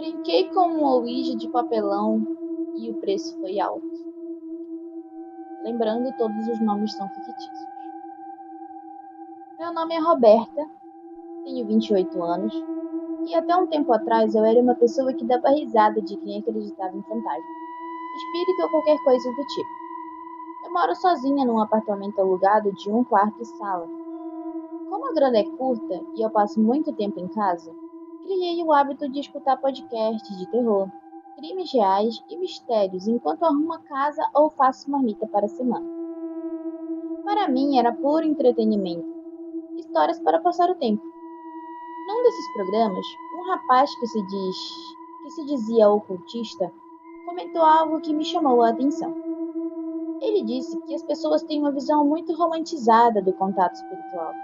Brinquei com uma ouija de papelão e o preço foi alto. Lembrando, todos os nomes são fictícios. Meu nome é Roberta, tenho 28 anos e até um tempo atrás eu era uma pessoa que dava risada de quem acreditava em fantasma, espírito ou qualquer coisa do tipo. Eu moro sozinha num apartamento alugado de 1 quarto e sala. Como a grana é curta e eu passo muito tempo em casa, criei o hábito de escutar podcasts de terror, crimes reais e mistérios enquanto arrumo a casa ou faço marmita para a semana. Para mim era puro entretenimento, histórias para passar o tempo. Num desses programas, um rapaz que se dizia ocultista comentou algo que me chamou a atenção. Ele disse que as pessoas têm uma visão muito romantizada do contato espiritual.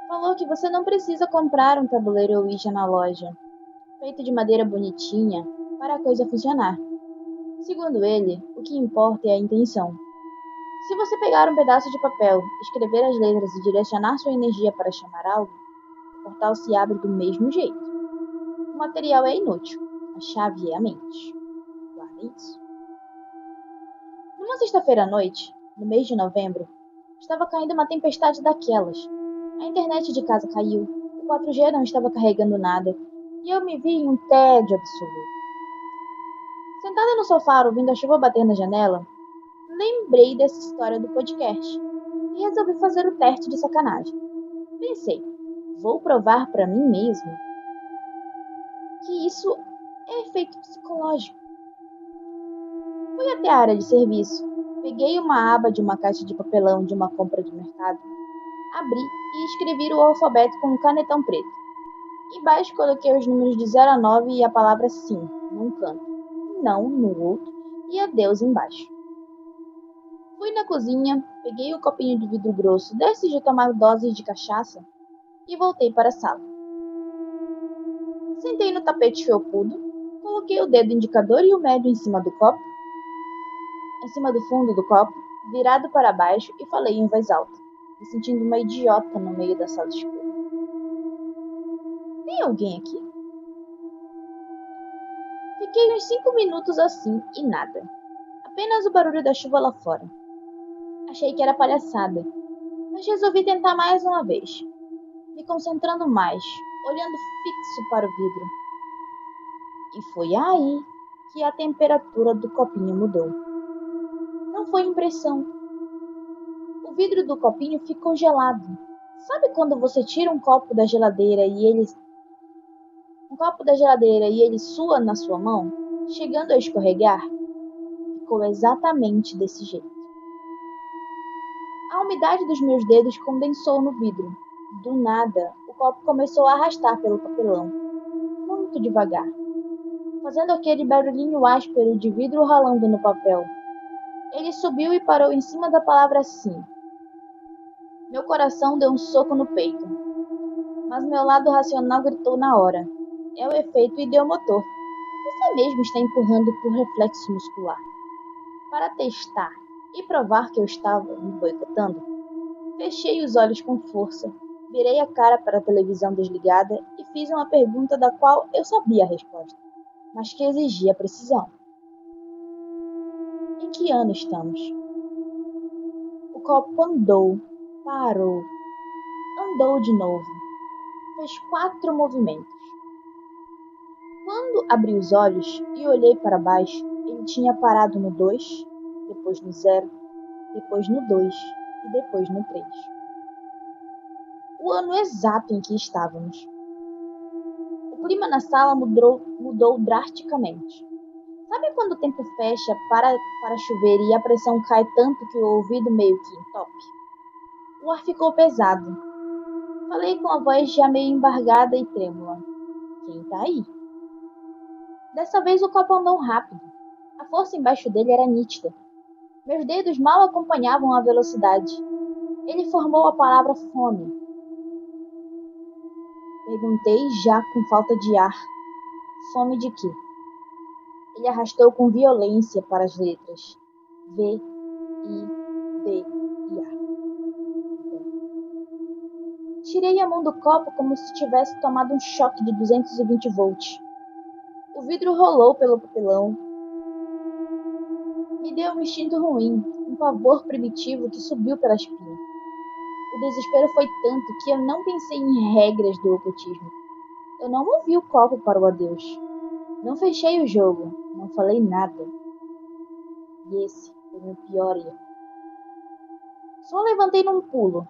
Falou que você não precisa comprar um tabuleiro Ouija na loja, feito de madeira bonitinha, para a coisa funcionar. Segundo ele, o que importa é a intenção. Se você pegar um pedaço de papel, escrever as letras e direcionar sua energia para chamar algo, o portal se abre do mesmo jeito. O material é inútil, a chave é a mente. Guarda isso. Numa sexta-feira à noite, no mês de novembro, estava caindo uma tempestade daquelas. A internet de casa caiu, o 4G não estava carregando nada, e eu me vi em um tédio absoluto. Sentada no sofá ouvindo a chuva bater na janela, lembrei dessa história do podcast e resolvi fazer o teste de sacanagem. Pensei, vou provar para mim mesmo que isso é efeito psicológico. Fui até a área de serviço, peguei uma aba de uma caixa de papelão de uma compra de mercado, abri e escrevi o alfabeto com um canetão preto. Embaixo coloquei os números de 0 a 9 e a palavra sim num canto, não no outro e adeus embaixo. Fui na cozinha, peguei o copinho de vidro grosso desses de tomar doses de cachaça e voltei para a sala. Sentei no tapete felpudo, coloquei o dedo indicador e o médio em cima do fundo do copo, virado para baixo e falei em voz alta, me sentindo uma idiota no meio da sala escura. Tem alguém aqui? Fiquei uns 5 minutos assim e nada. Apenas o barulho da chuva lá fora. Achei que era palhaçada, mas resolvi tentar mais uma vez, me concentrando mais, olhando fixo para o vidro. E foi aí que a temperatura do copinho mudou. Não foi impressão. O vidro do copinho ficou gelado. Sabe quando você tira um copo da geladeira e ele sua na sua mão, chegando a escorregar? Ficou exatamente desse jeito. A umidade dos meus dedos condensou no vidro. Do nada, o copo começou a arrastar pelo papelão, muito devagar, fazendo aquele barulhinho áspero de vidro ralando no papel. Ele subiu e parou em cima da palavra sim. Meu coração deu um soco no peito, mas meu lado racional gritou na hora. É o efeito ideomotor. Você mesmo está empurrando por reflexo muscular. Para testar e provar que eu estava me boicotando, fechei os olhos com força, virei a cara para a televisão desligada e fiz uma pergunta da qual eu sabia a resposta, mas que exigia precisão. Em que ano estamos? O copo andou, parou, andou de novo, fez 4 movimentos. Quando abri os olhos e olhei para baixo, ele tinha parado no 2, depois no 0, depois no 2 e depois no 3. O ano exato em que estávamos. O clima na sala mudou drasticamente. Sabe quando o tempo fecha para chover e a pressão cai tanto que o ouvido meio que entope? O ar ficou pesado. Falei com a voz já meio embargada e trêmula. Quem tá aí? Dessa vez o copo andou rápido. A força embaixo dele era nítida. Meus dedos mal acompanhavam a velocidade. Ele formou a palavra fome. Perguntei já com falta de ar. Fome de quê? Ele arrastou com violência para as letras. V, I, D e A. Tirei a mão do copo como se tivesse tomado um choque de 220 volts. O vidro rolou pelo papelão. Me deu um instinto ruim, um pavor primitivo que subiu pela espinha. O desespero foi tanto que eu não pensei em regras do ocultismo. Eu não movi o copo para o adeus. Não fechei o jogo. Não falei nada. E esse foi meu pior erro. Só levantei num pulo.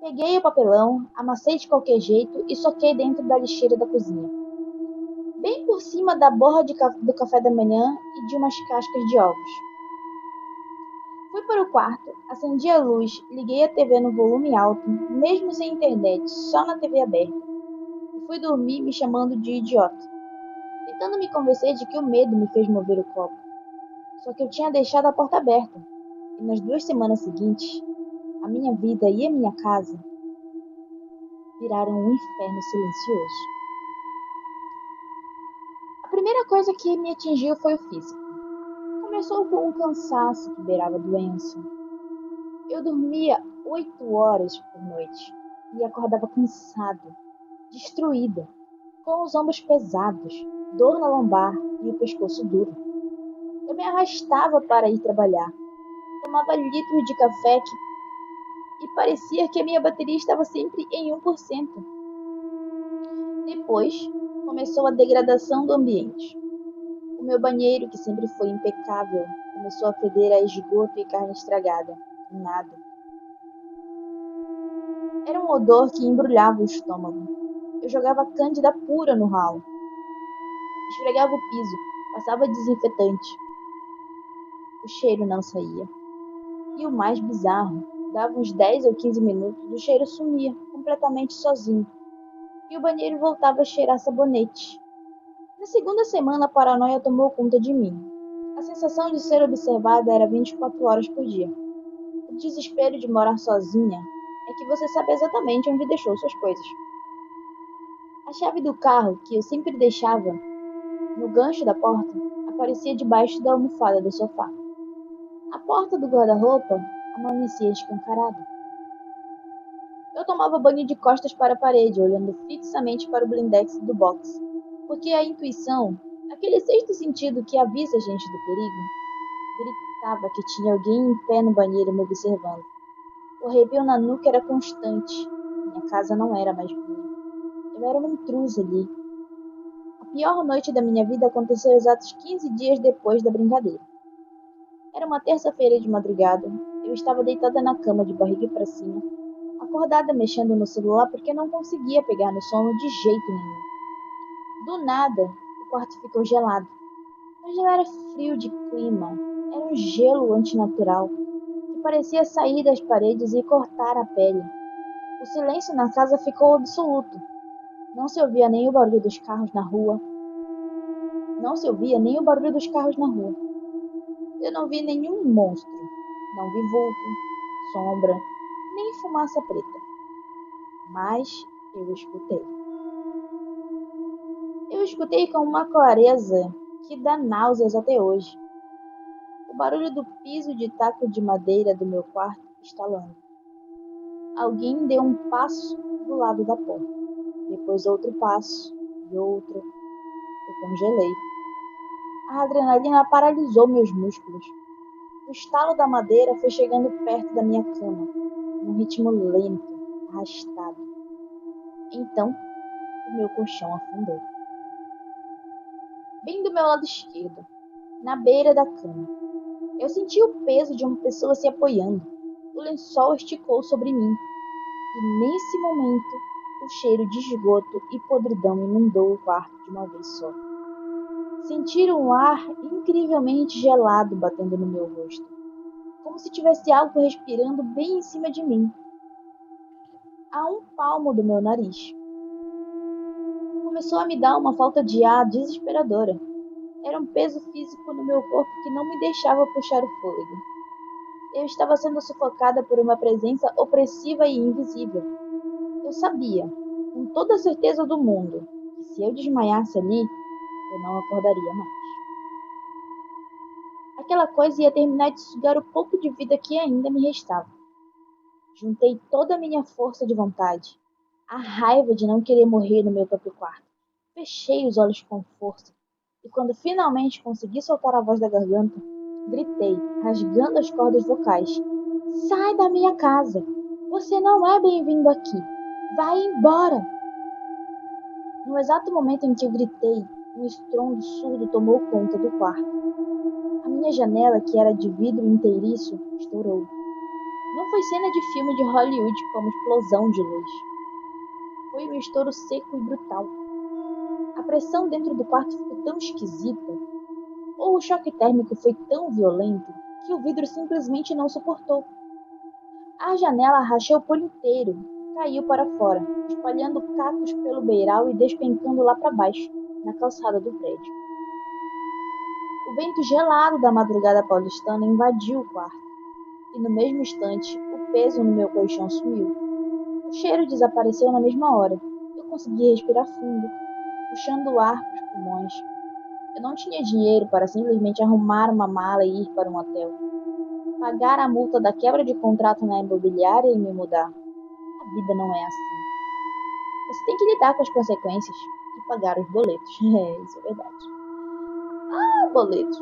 Peguei o papelão, amassei de qualquer jeito e soquei dentro da lixeira da cozinha. Bem por cima da borra do café da manhã e de umas cascas de ovos. Fui para o quarto, acendi a luz, liguei a TV no volume alto, mesmo sem internet, só na TV aberta. E fui dormir me chamando de idiota, tentando me convencer de que o medo me fez mover o copo. Só que eu tinha deixado a porta aberta, e nas 2 semanas seguintes, a minha vida e a minha casa viraram um inferno silencioso. A primeira coisa que me atingiu foi o físico. Começou com um cansaço que beirava a doença. Eu dormia 8 horas por noite e acordava cansada, destruída, com os ombros pesados, dor na lombar e o pescoço duro. Eu me arrastava para ir trabalhar. Tomava litros de café e parecia que a minha bateria estava sempre em 1%. Depois, começou a degradação do ambiente. O meu banheiro, que sempre foi impecável, começou a feder a esgoto e carne estragada. Nada. Era um odor que embrulhava o estômago. Eu jogava cândida pura no ralo. Esfregava o piso, passava desinfetante. O cheiro não saía. E o mais bizarro, dava uns 10 ou 15 minutos, o cheiro sumia, completamente sozinho. E o banheiro voltava a cheirar sabonete. Na segunda semana, a paranoia tomou conta de mim. A sensação de ser observada era 24 horas por dia. O desespero de morar sozinha é que você sabe exatamente onde deixou suas coisas. A chave do carro, que eu sempre deixava no gancho da porta, aparecia debaixo da almofada do sofá. A porta do guarda-roupa amanhecia escancarada. Eu tomava banho de costas para a parede, olhando fixamente para o blindex do box, porque a intuição, aquele sexto sentido que avisa a gente do perigo, gritava que tinha alguém em pé no banheiro me observando. O arrepio na nuca era constante. Minha casa não era mais minha. Eu era uma intrusa ali. A pior noite da minha vida aconteceu exatos 15 dias depois da brincadeira. Era uma terça-feira de madrugada. Eu estava deitada na cama de barriga para cima, acordada mexendo no celular porque não conseguia pegar no sono de jeito nenhum. Do nada, o quarto ficou gelado. Mas não era frio de clima, era um gelo antinatural que parecia sair das paredes e cortar a pele. O silêncio na casa ficou absoluto. Não se ouvia nem o barulho dos carros na rua. Não se ouvia nem o barulho dos carros na rua. Eu não vi nenhum monstro. Não vi vulto, sombra, nem fumaça preta. Mas eu escutei. Eu escutei com uma clareza que dá náuseas até hoje. O barulho do piso de taco de madeira do meu quarto estalando. Alguém deu um passo do lado da porta. Depois outro passo e outro. Eu congelei. A adrenalina paralisou meus músculos. O estalo da madeira foi chegando perto da minha cama, num ritmo lento, arrastado. Então, o meu colchão afundou. Bem do meu lado esquerdo, na beira da cama. Eu senti o peso de uma pessoa se apoiando. O lençol esticou sobre mim. E nesse momento, o cheiro de esgoto e podridão inundou o quarto de uma vez só. Senti um ar incrivelmente gelado batendo no meu rosto, como se tivesse algo respirando bem em cima de mim, a um palmo do meu nariz. Começou a me dar uma falta de ar desesperadora. Era um peso físico no meu corpo que não me deixava puxar o fôlego. Eu estava sendo sufocada por uma presença opressiva e invisível. Eu sabia, com toda a certeza do mundo, que se eu desmaiasse ali, eu não acordaria mais. Aquela coisa ia terminar de sugar o pouco de vida que ainda me restava. Juntei toda a minha força de vontade, a raiva de não querer morrer no meu próprio quarto. Fechei os olhos com força. e quando finalmente consegui soltar a voz da garganta, gritei, rasgando as cordas vocais: Sai da minha casa! Você não é bem-vindo aqui! Vai embora! No exato momento em que eu gritei, um estrondo surdo tomou conta do quarto. A minha janela, que era de vidro inteiriço, estourou. Não foi cena de filme de Hollywood como explosão de luz. Foi um estouro seco e brutal. A pressão dentro do quarto ficou tão esquisita, ou o choque térmico foi tão violento, que o vidro simplesmente não suportou. A janela rachou por inteiro, caiu para fora, espalhando cacos pelo beiral e despencando lá para baixo, na calçada do prédio. O vento gelado da madrugada paulistana invadiu o quarto, e no mesmo instante o peso no meu colchão sumiu. O cheiro desapareceu na mesma hora. Eu consegui respirar fundo, puxando o ar para os pulmões. Eu não tinha dinheiro para simplesmente arrumar uma mala e ir para um hotel, pagar a multa da quebra de contrato na imobiliária e me mudar. A vida não é assim. Você tem que lidar com as consequências e pagar os boletos. É, isso é verdade. Ah, boletos.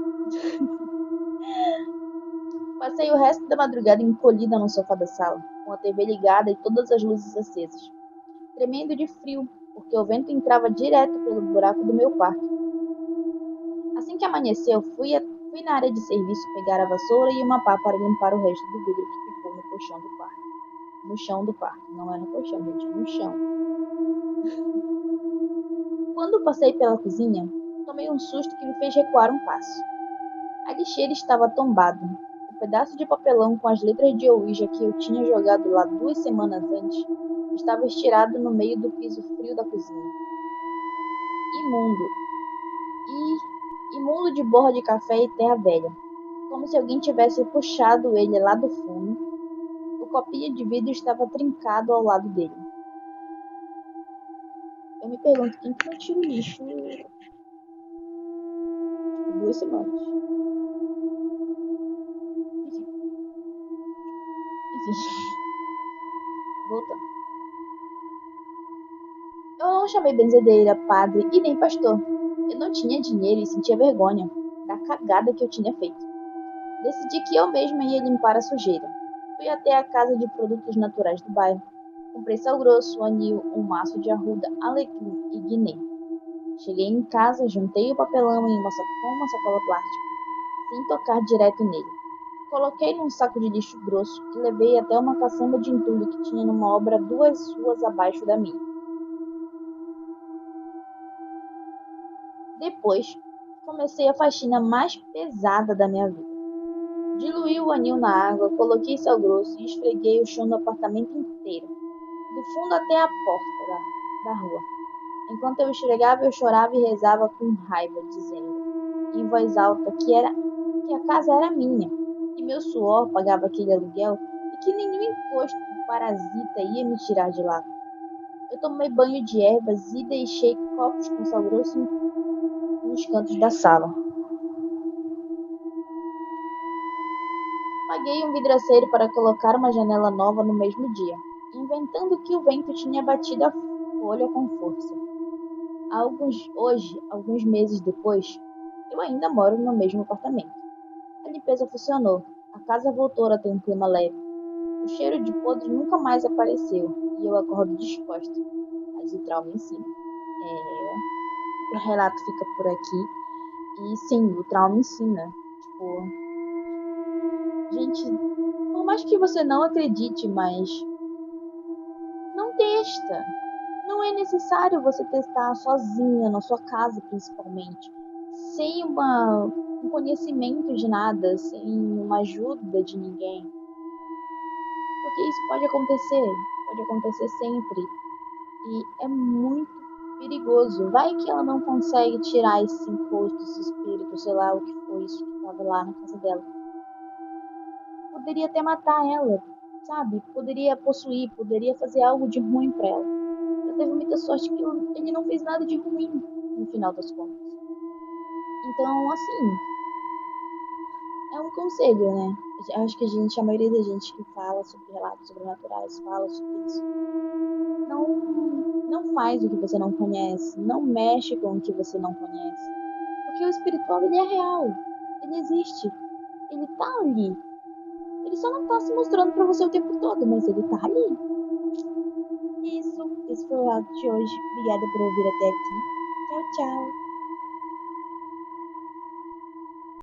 Passei o resto da madrugada encolhida no sofá da sala, com a TV ligada e todas as luzes acesas, tremendo de frio, porque o vento entrava direto pelo buraco do meu quarto. Assim que amanheceu, fui na área de serviço pegar a vassoura e uma pá para limpar o resto do vidro que ficou no colchão do quarto. No chão do quarto. Não é no colchão, gente, é no chão. Quando passei pela cozinha, tomei um susto que me fez recuar um passo. A lixeira estava tombada. O pedaço de papelão com as letras de Ouija que eu tinha jogado lá 2 semanas antes estava estirado no meio do piso frio da cozinha. Imundo. Imundo de borra de café e terra velha. Como se alguém tivesse puxado ele lá do fundo. O copinho de vidro estava trincado ao lado dele. Eu me pergunto quem que não tira o lixo 2 semanas. Enfim. Voltando. Eu não chamei benzedeira, padre e nem pastor. Eu não tinha dinheiro e sentia vergonha da cagada que eu tinha feito. Decidi que eu mesma ia limpar a sujeira. Fui até a casa de produtos naturais do bairro. Comprei sal grosso, anil, um maço de arruda, alecrim e guiné. Cheguei em casa, juntei o papelão em uma sacola plástica, sem tocar direto nele. Coloquei num saco de lixo grosso e levei até uma caçamba de entulho que tinha numa obra 2 ruas abaixo da minha. Depois, comecei a faxina mais pesada da minha vida. Diluí o anil na água, coloquei sal grosso e esfreguei o chão do apartamento inteiro, do fundo até a porta da rua. Enquanto eu esfregava, eu chorava e rezava com raiva, dizendo, em voz alta, que a casa era minha, que meu suor pagava aquele aluguel e que nenhum encosto parasita ia me tirar de lá. Eu tomei banho de ervas e deixei copos com sal grosso nos cantos da sala. Paguei um vidraceiro para colocar uma janela nova no mesmo dia, inventando que o vento tinha batido a folha com força. Alguns meses depois, eu ainda moro no mesmo apartamento. A limpeza funcionou, a casa voltou a ter um clima leve. O cheiro de podre nunca mais apareceu e eu acordo disposta. Mas o trauma ensina. O relato fica por aqui. E sim, o trauma ensina. Gente, por mais que você não acredite, mas não testa. Não é necessário você testar sozinha, na sua casa principalmente, sem um conhecimento de nada, sem uma ajuda de ninguém. Porque isso pode acontecer sempre. E é muito perigoso. Vai que ela não consegue tirar esse encosto, esse espírito, sei lá o que foi isso que estava lá na casa dela. Poderia até matar ela, sabe? Poderia possuir, poderia fazer algo de ruim para ela. Ela teve muita sorte que ele não fez nada de ruim no final das contas. Então, assim, é um conselho, né? Acho que a maioria da gente que fala sobre relatos sobrenaturais fala sobre isso. Não faz o que você não conhece, não mexe com o que você não conhece. Porque o espiritual, ele é real. Ele existe. Ele tá ali. Ele só não tá se mostrando pra você o tempo todo, mas ele tá ali. Isso. Esse foi o relato de hoje. Obrigada por ouvir até aqui. Tchau, tchau.